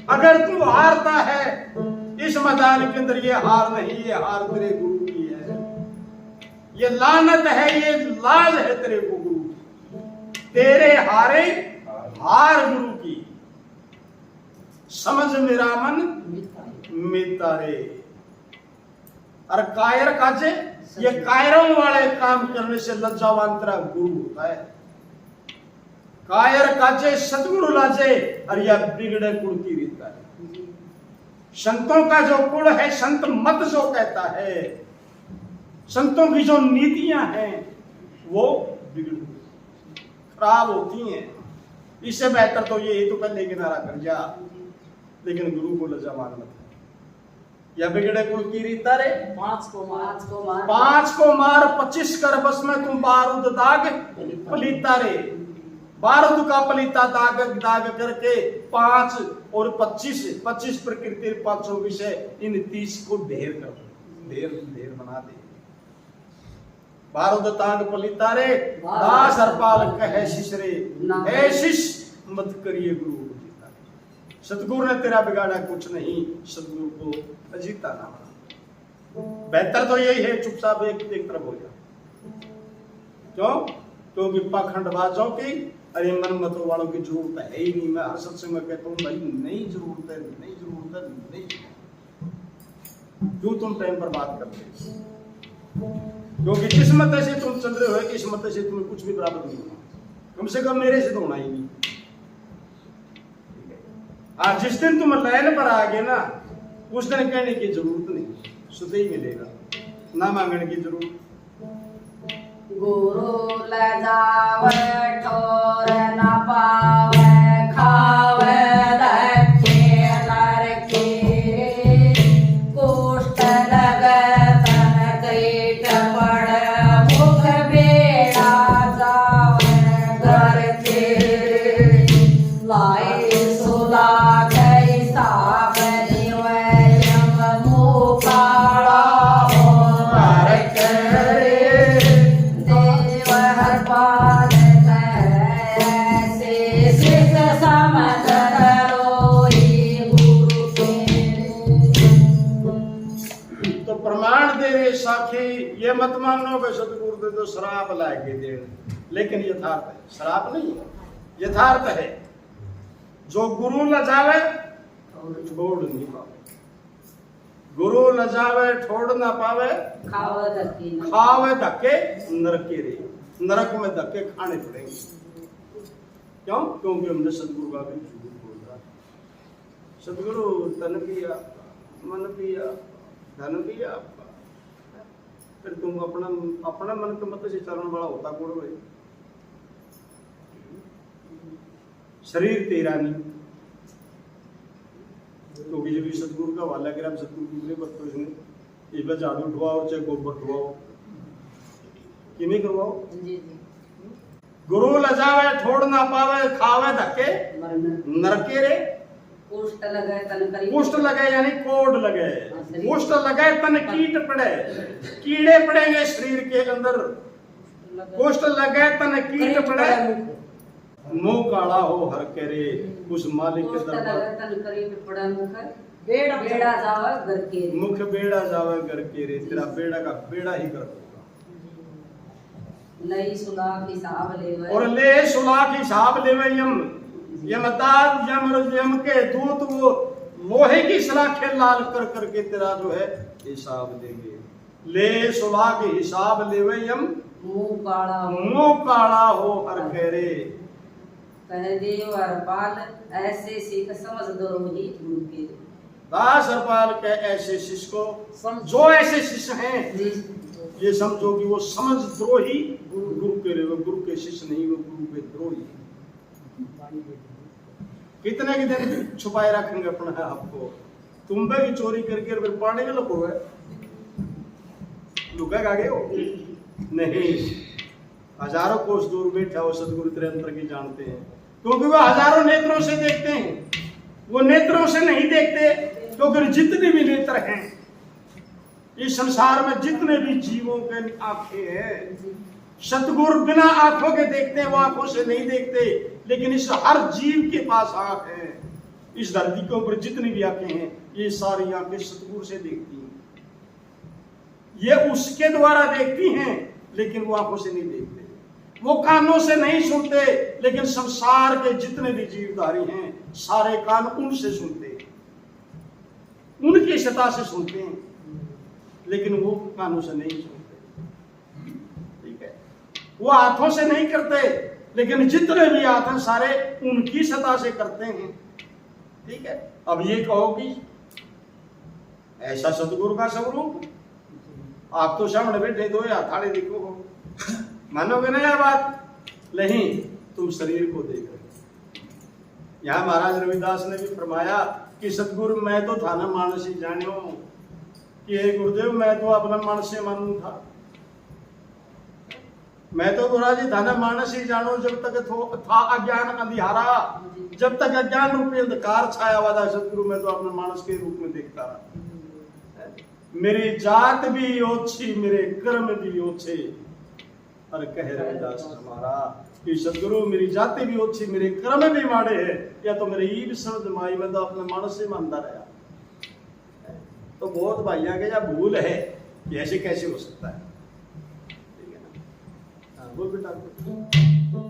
अगर तू हारता है इस मैदान के अंदर, ये हार नहीं, ये हार तेरे गुरु की है, ये लानत है, ये लाज है तेरे को गुरु की। तेरे हारे हार गुरु की, समझ मेरा मन मितारे। और कायर काजे, ये कायरों वाले काम करने से लज्जावान तेरा गुरु होता है। कायर काजे सतगुरु लाजे, और यह बिगड़े कुल की रीता है। संतों का जो कुल है, संत मत जो कहता है, संतों की जो नीतियां हैं वो बिगड़ खराब होती हैं। इससे बेहतर तो ये तो पहले किनारा कर जा, लेकिन गुरु को लज्जावान मत। या बिगड़े कुल की रीता रे, 5 को मार 5 को मार 25 कर बस में तुम बारूद दाग पलीता रे। बारूद का पलीता दाग दाग करके 5 और 25 प्रकृति 500 विषय, इन 30 को ढेर कर दो, ढेर बना दे। बारूद ताग पलीता रे, दास हरपाल कहे शिशरे, हे शिष मत करिए गुरु को जीता। सतगुरु ने तेरा बिगाड़ा कुछ नहीं, सतगुरु को जीता ना बना। बेहतर तो यही है चुपचाप एक तरफ हो जा। क्यों? क्योंकि पाखंडबाजों की, अरे मन मतों वालों की जरूरत है ही नहीं। मैं हर सत्संग में कहता हूँ भाई, नहीं जरूरत है, नहीं जरूरत है, नहीं। क्यों तुम टाइम पर बात करते? क्योंकि किस्मत से तुम चल रहे हो, किस्मत से तुम्हें कुछ भी प्राप्त नहीं होना, कम से कम मेरे से तो होना ही नहीं। आज जिस दिन तुम लाइन पर आ गए ना, उस दिन कहने की जरूरत नहीं, सुध ही मिलेगा, ना मांगने की जरूरत। गुरु लजावे ठोर न पावे, खावे धक्के नरके, कुष्ठ लगे तन कीट पड़े, मुख बेड़ा जावे घर के, लाई सुला गई साबरी वयम मुखाड़ा हो नरक रे। तो प्रमाण दे रे साखी, ये मत मानो कि सतगुरु दे तो शराब लाके दे, लेकिन यथार्थ है, शराब नहीं है, यथार्थ है। जो गुरु लजावे छोड़ नहीं पावे, गुरु लजावे छोड़ ना पावे, खावे धक्के नरके रे। नरक में धक्के खाने पड़ेंगे। क्यों? क्योंकि हमने सतगुरु का भी झूठ बोला। सतगुरु तन पिया, मन पिया, धन पिया, फिर तुम अपना मन के मत से चरण वाला होता कौन भाई? शरीर तेरा नहीं। क्योंकि जब सतगुरु का वाला गिरा, सतगुरु की बत्तो इसने इस पर जादू उठवाओ चाहे गोबर उठवाओ, किमें करवाओ। गुरु लजावे छोड़ ना पावे, खावे धक्के नरके रे। कुष्ठ लगे तन करी, कुष्ठ लगे यानी कोड लगे, कुष्ठ लगे तन कीट पड़े, कीड़े पड़ेंगे शरीर के अंदर। कुष्ठ लगे तन कीट पड़े, मुंह काला हो हर करे, उस मालिक के दरबार। तन करी पड़ा मुख बेड़ा जावे घर के, मुख बेड़ा जावे घर के रे। तेरा बेड़ा का बेड़ा ही कर लई सुलाख हिसाब लेवे, और ले सुलाख हिसाब लेवे। यमदाद यम के दूत वो लोहे की सलाखें लाल कर करके तेरा जो है हिसाब देंगे। ले सुलाख हिसाब लेवे यम, मुंह काला हो हर करे। कह देव हरपाल ऐसे सिख समझ द्रोही गुरु के। दास हरपाल के ऐसे शिष्य को, जो ऐसे शिष्य हैं ये समझो कि वो समझ द्रोही गुरु के, गुरु के शिष्य नहीं, वो गुरु के द्रोही। कितने के दिन छुपाए रखेंगे अपने आपको? तुम भी चोरी करके फिर पानी में लुको है, लुका गए हो नहीं। हजारों कोस दूर बैठा हो सदगुरु तेरे अंतर की जानते हैं, क्योंकि वो हजारों नेत्रों से देखते हैं। वो नेत्रों से नहीं देखते, क्योंकि जितने भी नेत्र हैं इस संसार में, जितने भी जीवों के आंखें हैं, सतगुरु बिना आंखों के देखते हैं, वो आंखों से नहीं देखते। लेकिन इस हर जीव के पास आंख है। इस धरती के ऊपर जितनी भी आंखें हैं, ये सारी आंखें सतगुरु से देखती हैं। ये उसके द्वारा देखती हैं, लेकिन वो आंखों से नहीं देखते। वो कानों से नहीं सुनते, लेकिन संसार के जितने भी जीवधारी हैं सारे कान उनसे सुनते हैं, उनकी सत्ता से सुनते हैं, लेकिन वो कानों से नहीं सुनते। ठीक है, वो हाथों से नहीं करते, लेकिन जितने भी हाथ हैं सारे उनकी सत्ता से करते हैं। ठीक है, अब ये कहोगी ऐसा सतगुरु का स्वरूप, आप तो सामने बैठे दो या थाड़े देखो, मानोगे ना यह बात? नहीं, तुम शरीर को देख रहे। यहाँ महाराज रविदास ने भी फरमाया कि सतगुरु मैं तो था ना मानसी जानियो, कि हे गुरुदेव मैं तो अपना मानस से मानू था। मैं तो गुरुजी था ना मानस ही जानो, जब तक था अज्ञान अंधियारा, जब तक अज्ञान रूपी अंधकार छाया हुआ था सतगुरु मैं तो अपने मानस के रूप में देखता रहा। मेरी जात भी ओछी मेरे कर्म भी ओछे, और कह रविदास हमारा कि सतगुरु मेरी जाति भी ओछी मेरे कर्म भी माड़े है, या तो मेरे ईब शब्द माई मैं तो अपने मानस से मानता रहा। तो बहुत भाइयों के या भूल है कि ऐसे कैसे हो सकता है। ठीक है ना? हाँ बोल बेटा।